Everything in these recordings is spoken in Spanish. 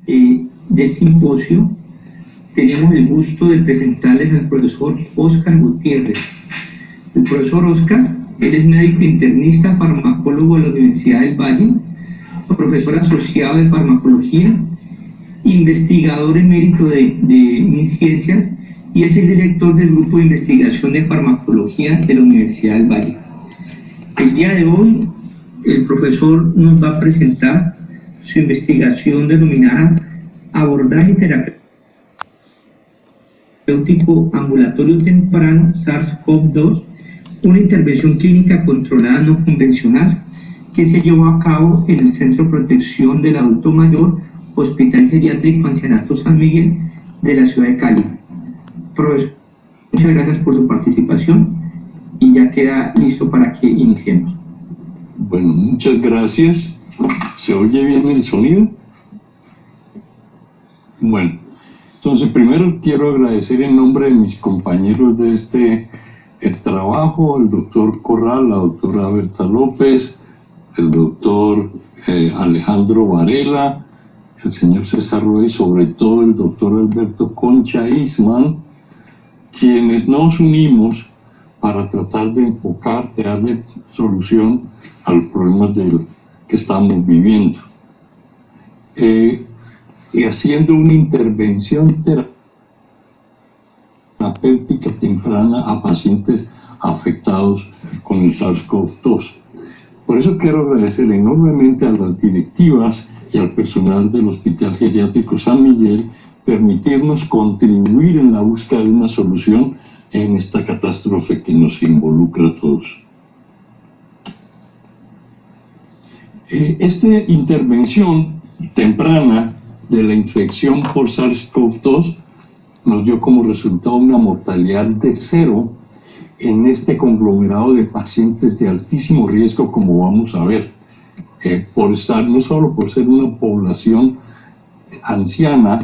del simposio, tenemos el gusto de presentarles al profesor Óscar Gutiérrez. El profesor Óscar, él es médico internista, farmacólogo de la Universidad del Valle, profesor asociado de farmacología, investigador emérito de MinCiencias y es el director del grupo de investigación de farmacología de la Universidad del Valle. El día de hoy, el profesor nos va a presentar su investigación denominada Abordaje terapéutico ambulatorio temprano SARS-CoV-2, una intervención clínica controlada no convencional que se llevó a cabo en el Centro de Protección del Adulto Mayor, Hospital Geriátrico Ancianato San Miguel de la ciudad de Cali. Profesor, muchas gracias por su participación y ya queda listo para que iniciemos. Bueno, muchas gracias. ¿Se oye bien el sonido? Bueno, entonces primero quiero agradecer en nombre de mis compañeros de este trabajo, el doctor Corral, la doctora Berta López, el doctor Alejandro Varela, el señor César Ruiz, sobre todo el doctor Alberto Concha Isman, quienes nos unimos para tratar de enfocar, de darle solución a los problemas que estamos viviendo. Y haciendo una intervención terapéutica temprana a pacientes afectados con el SARS-CoV-2. Por eso quiero agradecer enormemente a las directivas y al personal del Hospital Geriátrico San Miguel permitirnos contribuir en la búsqueda de una solución en esta catástrofe que nos involucra a todos. Esta intervención temprana de la infección por SARS-CoV-2 nos dio como resultado una mortalidad de 0 en este conglomerado de pacientes de altísimo riesgo, como vamos a ver, no solo por ser una población anciana,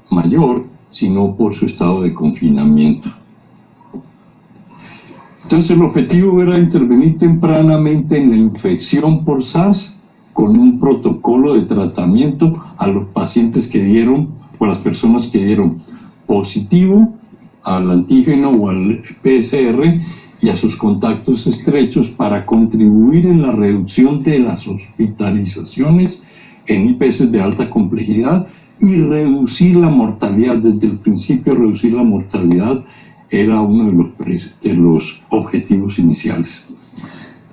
mayor, sino por su estado de confinamiento. Entonces el objetivo era intervenir tempranamente en la infección por SARS con un protocolo de tratamiento a los pacientes que dieron, o a las personas que dieron positivo al antígeno o al PCR y a sus contactos estrechos para contribuir en la reducción de las hospitalizaciones en IPS de alta complejidad y reducir la mortalidad. Desde el principio, reducir la mortalidad era uno de los objetivos iniciales.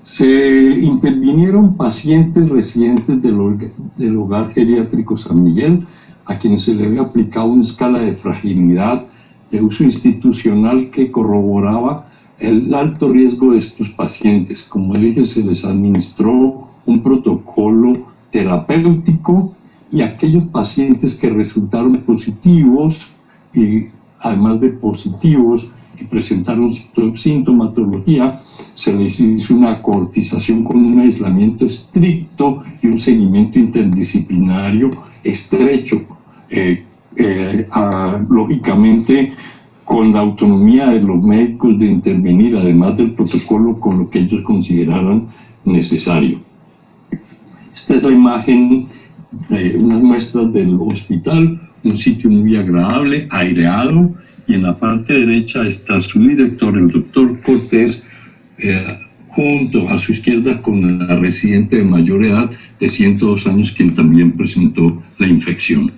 Se intervinieron pacientes residentes del Hogar Geriátrico San Miguel, a quienes se le había aplicado una escala de fragilidad de uso institucional que corroboraba el alto riesgo de estos pacientes. Como dije, se les administró un protocolo terapéutico y aquellos pacientes que resultaron positivos y además de positivos que presentaron sintomatología, se les hizo una cohortización con un aislamiento estricto y un seguimiento interdisciplinario estrecho, lógicamente con la autonomía de los médicos de intervenir, además del protocolo, con lo que ellos consideraran necesario. Esta es la imagen, unas muestras del hospital, un sitio muy agradable, aireado, y en la parte derecha está su director, el doctor Cortés, junto a su izquierda con la residente de mayor edad de 102 años, quien también presentó la infección.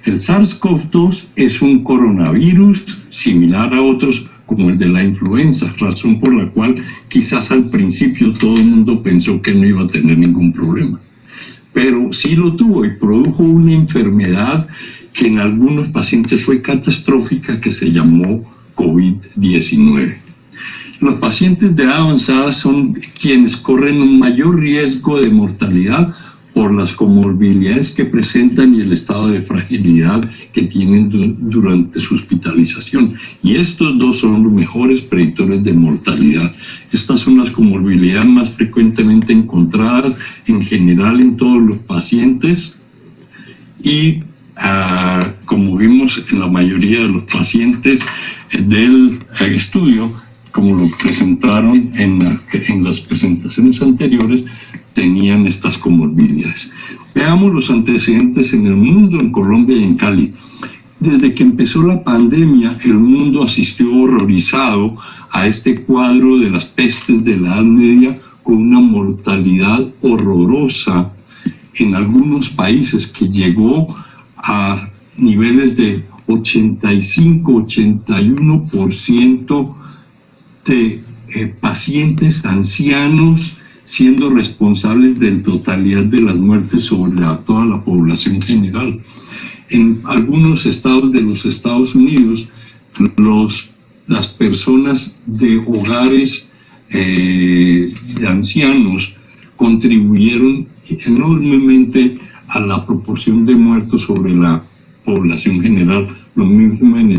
El SARS-CoV-2 es un coronavirus similar a otros como el de la influenza, razón por la cual quizás al principio todo el mundo pensó que no iba a tener ningún problema. Pero sí lo tuvo y produjo una enfermedad que en algunos pacientes fue catastrófica, que se llamó COVID-19. Los pacientes de edad avanzada son quienes corren un mayor riesgo de mortalidad por las comorbilidades que presentan y el estado de fragilidad que tienen durante su hospitalización. Y estos dos son los mejores predictores de mortalidad. Estas son las comorbilidades más frecuentemente encontradas en general en todos los pacientes y como vimos en la mayoría de los pacientes del estudio, como lo presentaron en las presentaciones anteriores, tenían estas comorbilidades. Veamos los antecedentes en el mundo, en Colombia y en Cali. Desde que empezó la pandemia, el mundo asistió horrorizado a este cuadro de las pestes de la Edad Media, con una mortalidad horrorosa en algunos países que llegó a niveles de 85-81% de pacientes ancianos siendo responsables de la totalidad de las muertes sobre toda la población general. En algunos estados de los Estados Unidos, las personas de hogares de ancianos contribuyeron enormemente a la proporción de muertos sobre la población general. Lo mismo en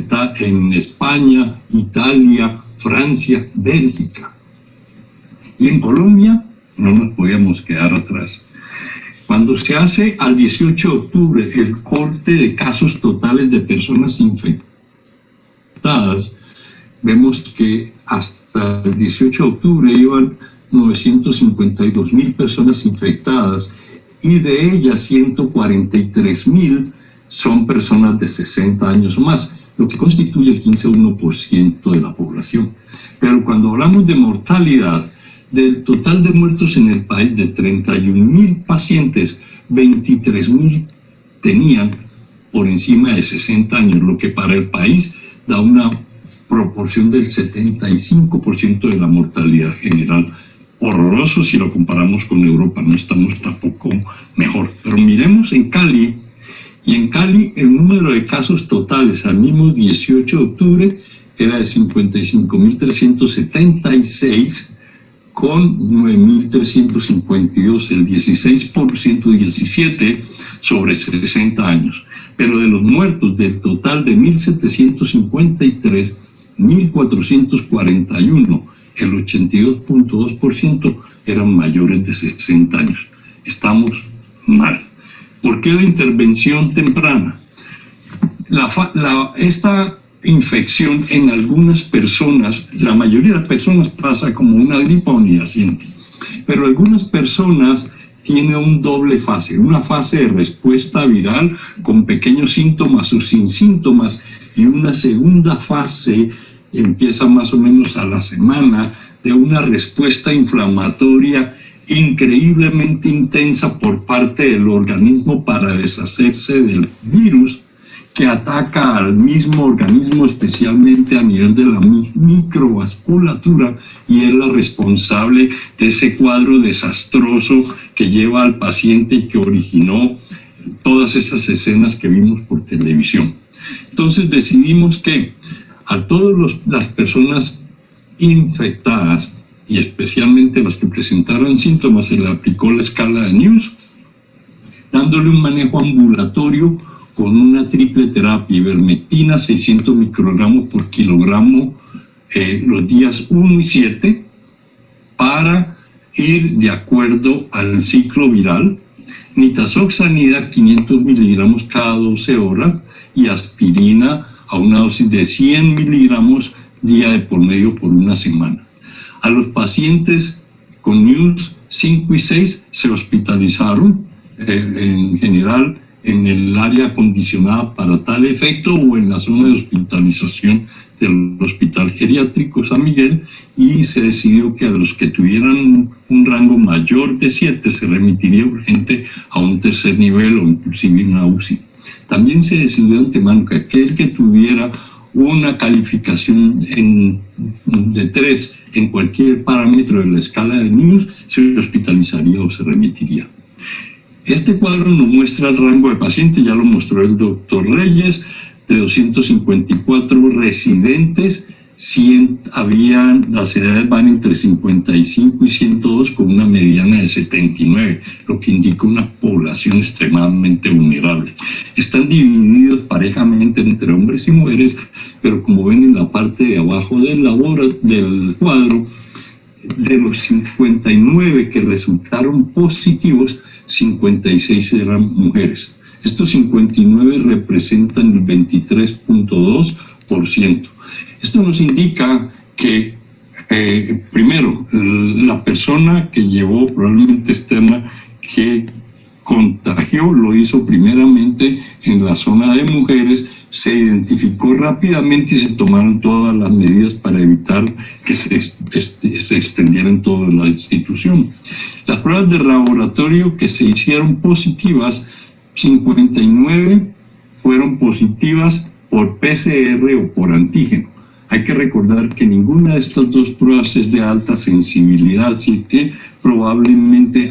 España, Italia, Francia, Bélgica. Y en Colombia no nos podíamos quedar atrás. Cuando se hace al 18 de octubre el corte de casos totales de personas infectadas, vemos que hasta el 18 de octubre iban 952.000 personas infectadas y de ellas 143.000 son personas de 60 años o más, lo que constituye el 15,1% de la población. Pero cuando hablamos de mortalidad, del total de muertos en el país, de 31.000 pacientes, 23.000 tenían por encima de 60 años, lo que para el país da una proporción del 75% de la mortalidad general. Horroroso si lo comparamos con Europa, no estamos tampoco mejor. Pero miremos en Cali, y en Cali el número de casos totales al mismo 18 de octubre era de 55.376, con 9.352, el 16%, 17 sobre 60 años. Pero de los muertos, del total de 1.753, 1.441, el 82,2% eran mayores de 60 años. Estamos mal. ¿Por qué la intervención temprana? Esta infección en algunas personas, la mayoría de las personas pasa como una gripa omniaciente, pero algunas personas tienen un doble fase, una fase de respuesta viral con pequeños síntomas o sin síntomas, y una segunda fase empieza más o menos a la semana de una respuesta inflamatoria increíblemente intensa por parte del organismo para deshacerse del virus que ataca al mismo organismo, especialmente a nivel de la microvasculatura, y es la responsable de ese cuadro desastroso que lleva al paciente y que originó todas esas escenas que vimos por televisión. Entonces decidimos que a todas las personas infectadas, y especialmente las que presentaran síntomas, se le aplicó la escala de News, dándole un manejo ambulatorio con una triple terapia: ivermectina, 600 microgramos por kilogramo los días 1 y 7, para ir de acuerdo al ciclo viral, nitazoxanida, 500 miligramos cada 12 horas, y aspirina a una dosis de 100 miligramos día de por medio por una semana. A los pacientes con News 5 y 6 se hospitalizaron en general en el área acondicionada para tal efecto o en la zona de hospitalización del Hospital Geriátrico San Miguel, y se decidió que a los que tuvieran un rango mayor de 7 se remitiría urgente a un tercer nivel o inclusive una UCI. También se decidió de antemano que aquel que tuviera una calificación de 3 en cualquier parámetro de la escala de News se hospitalizaría o se remitiría. Este cuadro nos muestra el rango de pacientes, ya lo mostró el doctor Reyes, de 254 residentes, las edades van entre 55 y 102, con una mediana de 79, lo que indica una población extremadamente vulnerable. Están divididos parejamente entre hombres y mujeres, pero como ven en la parte de abajo del cuadro, de los 59 que resultaron positivos, 56 eran mujeres. Estos 59 representan el 23,2%. Esto nos indica que Primero, la persona que llevó probablemente externa que contagió lo hizo primeramente en la zona de mujeres, se identificó rápidamente y se tomaron todas las medidas para evitar que se extendiera en toda la institución. Las pruebas de laboratorio que se hicieron positivas, 59 fueron positivas por PCR o por antígeno. Hay que recordar que ninguna de estas dos pruebas es de alta sensibilidad, así que probablemente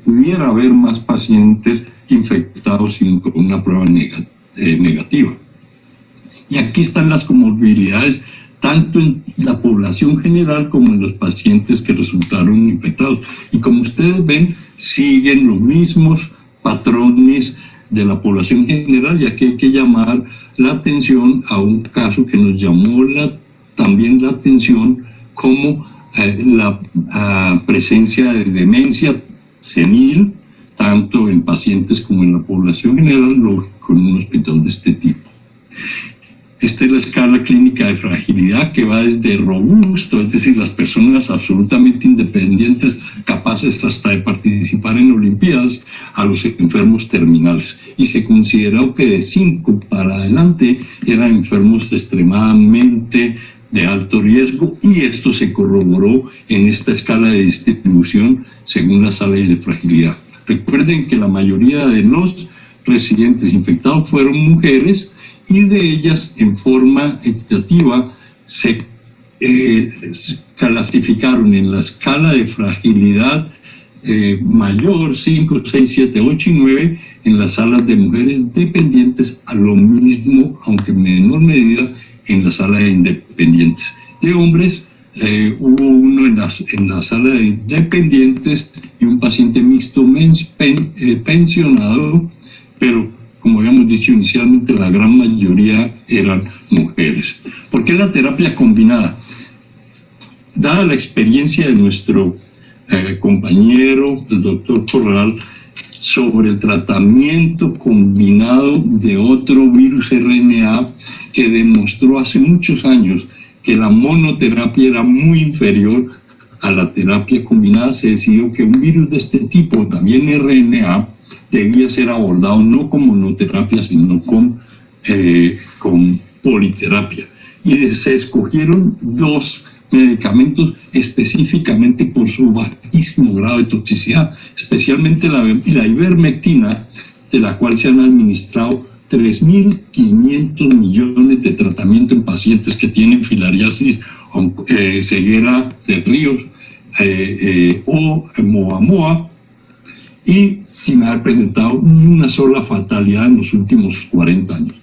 pudiera haber más pacientes infectados sin una prueba negativa. Y aquí están las comorbilidades, tanto en la población general como en los pacientes que resultaron infectados. Y como ustedes ven, siguen los mismos patrones de la población general, ya que hay que llamar la atención a un caso que nos llamó también la atención, como la presencia de demencia senil, tanto en pacientes como en la población general, lógico, en un hospital de este tipo. Esta es la escala clínica de fragilidad, que va desde robusto, es decir, las personas absolutamente independientes, capaces hasta de participar en Olimpiadas, a los enfermos terminales. Y se consideró que de 5 para adelante eran enfermos extremadamente de alto riesgo, y esto se corroboró en esta escala de distribución según la sala de fragilidad. Recuerden que la mayoría de los residentes infectados fueron mujeres, y de ellas en forma equitativa se clasificaron en la escala de fragilidad mayor, 5, 6, 7, 8 y 9, en las salas de mujeres dependientes, a lo mismo, aunque en menor medida, en la sala de independientes. De hombres, hubo uno en la sala de dependientes y un paciente mixto pensionado, pero como habíamos dicho inicialmente, la gran mayoría eran mujeres. ¿Por qué la terapia combinada? Dada la experiencia de nuestro compañero, el doctor Corral, sobre el tratamiento combinado de otro virus RNA, que demostró hace muchos años que la monoterapia era muy inferior a la terapia combinada, se decidió que un virus de este tipo, también RNA, debía ser abordado no con monoterapia, sino con politerapia. Y se escogieron 2 medicamentos específicamente por su bajísimo grado de toxicidad, especialmente la ivermectina, de la cual se han administrado 3.500 millones de tratamiento en pacientes que tienen filariasis, ceguera de ríos o moamoa, y sin haber presentado ni una sola fatalidad en los últimos 40 años.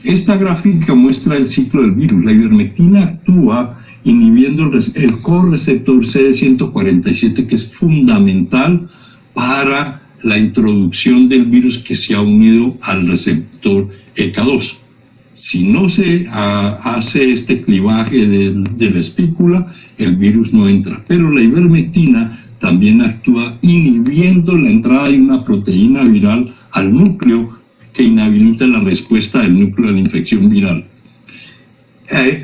Esta gráfica muestra el ciclo del virus. La ivermectina actúa inhibiendo el correceptor CD147, que es fundamental para la introducción del virus, que se ha unido al receptor ECA2. Si no se hace este clivaje de la espícula, el virus no entra. Pero la ivermectina también actúa inhibiendo la entrada de una proteína viral al núcleo, que inhabilita la respuesta del núcleo a la infección viral.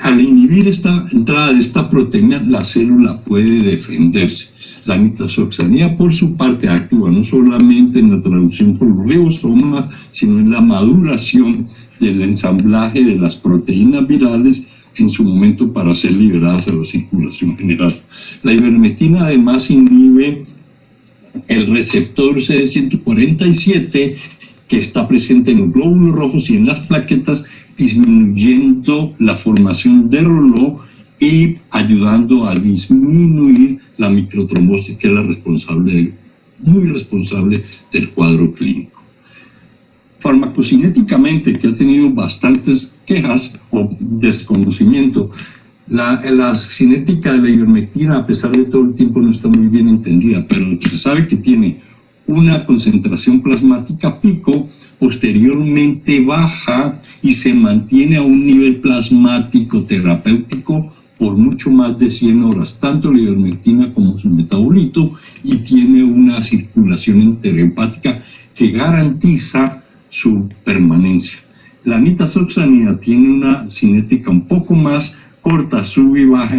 Al inhibir esta entrada de esta proteína, la célula puede defenderse. La nitazoxanida, por su parte, actúa no solamente en la traducción por los ribosomas, sino en la maduración del ensamblaje de las proteínas virales en su momento para ser liberadas a la circulación general. La ivermectina además inhibe el receptor CD147, que está presente en los glóbulos rojos y en las plaquetas, disminuyendo la formación de Rouleau y ayudando a disminuir la microtrombosis, que es la muy responsable del cuadro clínico. Farmacocinéticamente, que ha tenido bastantes quejas o desconocimiento, la cinética de la ivermectina, a pesar de todo el tiempo, no está muy bien entendida, pero se sabe que tiene una concentración plasmática pico, posteriormente baja y se mantiene a un nivel plasmático terapéutico por mucho más de 100 horas, tanto la ivermectina como su metabolito, y tiene una circulación interhepática que garantiza su permanencia. La nitazoxanida tiene una cinética un poco más corta, sube y baja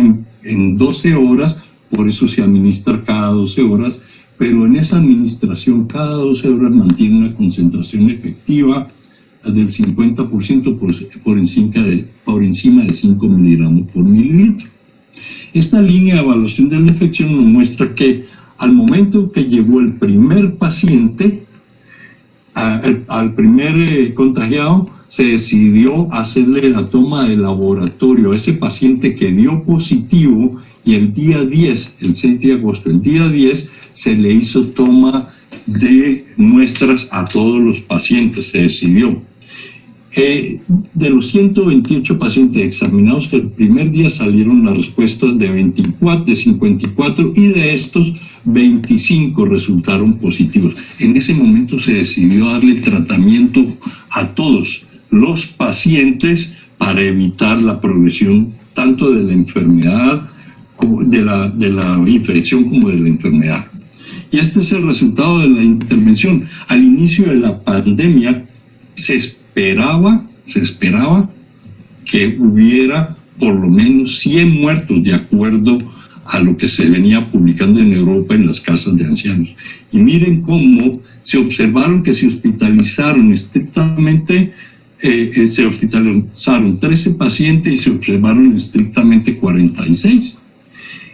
en 12 horas, por eso se administra cada 12 horas, pero en esa administración cada 12 horas mantiene una concentración efectiva del 50% por encima de 5 miligramos por mililitro. Esta línea de evaluación de la infección nos muestra que al momento que llegó el primer paciente, al primer contagiado, se decidió hacerle la toma de laboratorio a ese paciente que dio positivo, y el día 10, el 6 de agosto, el día 10, se le hizo toma de muestras a todos los pacientes, se decidió. De los 128 pacientes examinados, el primer día salieron las respuestas de 54, y de estos 25 resultaron positivos. En ese momento se decidió darle tratamiento a todos los pacientes para evitar la progresión tanto de la enfermedad, como de la infección como de la enfermedad. Y este es el resultado de la intervención. Al inicio de la pandemia se esperaba que hubiera por lo menos 100 muertos, de acuerdo a lo que se venía publicando en Europa en las casas de ancianos. Y miren cómo se observaron que se hospitalizaron estrictamente, se hospitalizaron 13 pacientes y se observaron estrictamente 46.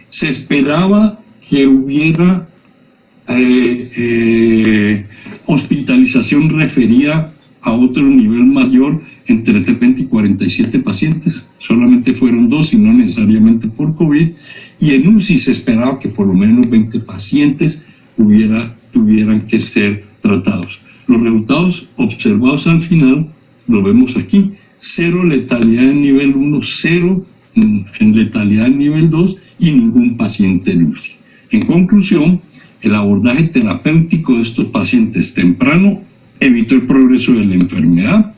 Se esperaba que hubiera hospitalización referida a otro nivel mayor entre 30 y 47 pacientes. Solamente fueron 2 y no necesariamente por COVID. Y en UCI se esperaba que por lo menos 20 pacientes tuvieran que ser tratados. Los resultados observados al final lo vemos aquí: 0 letalidad en nivel 1, 0 en letalidad en nivel 2 y ningún paciente en UCI. En conclusión, el abordaje terapéutico de estos pacientes temprano evitó el progreso de la enfermedad,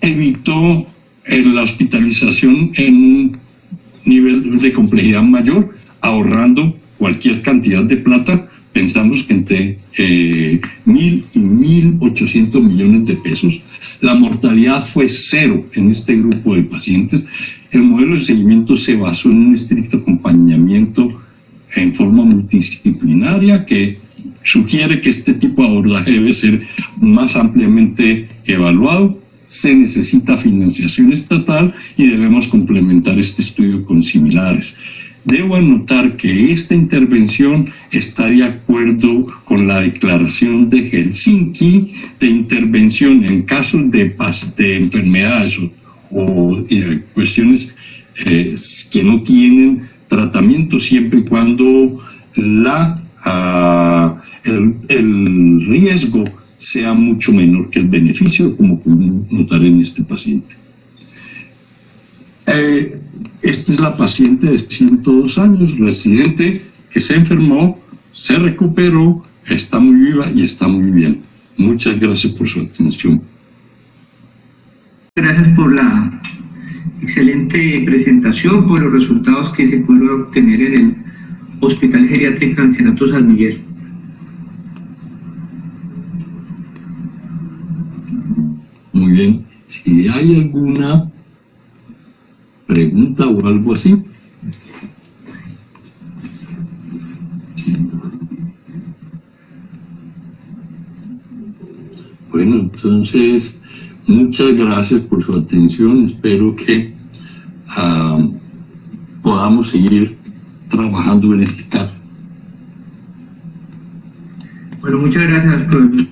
evitó la hospitalización en un nivel de complejidad mayor, ahorrando cualquier cantidad de plata. Pensamos que entre 1.000 y 1.800 millones de pesos. La mortalidad fue 0 en este grupo de pacientes. El modelo de seguimiento se basó en un estricto acompañamiento en forma multidisciplinaria que sugiere que este tipo de abordaje debe ser más ampliamente evaluado. Se necesita financiación estatal y debemos complementar este estudio con similares. Debo anotar que esta intervención está de acuerdo con la declaración de Helsinki de intervención en casos de enfermedades o cuestiones que no tienen tratamiento, siempre y cuando el riesgo sea mucho menor que el beneficio, como podemos notar en este paciente. Esta es la paciente de 102 años, residente, que se enfermó, se recuperó, está muy viva y está muy bien. Muchas gracias por su atención. Gracias por la excelente presentación, por los resultados que se pudieron obtener en el Hospital Geriátrico Ancianato San Miguel. Muy bien. Si hay alguna pregunta o algo así. Bueno, entonces, muchas gracias por su atención. Espero que podamos seguir trabajando en este caso. Bueno, muchas gracias, profesor.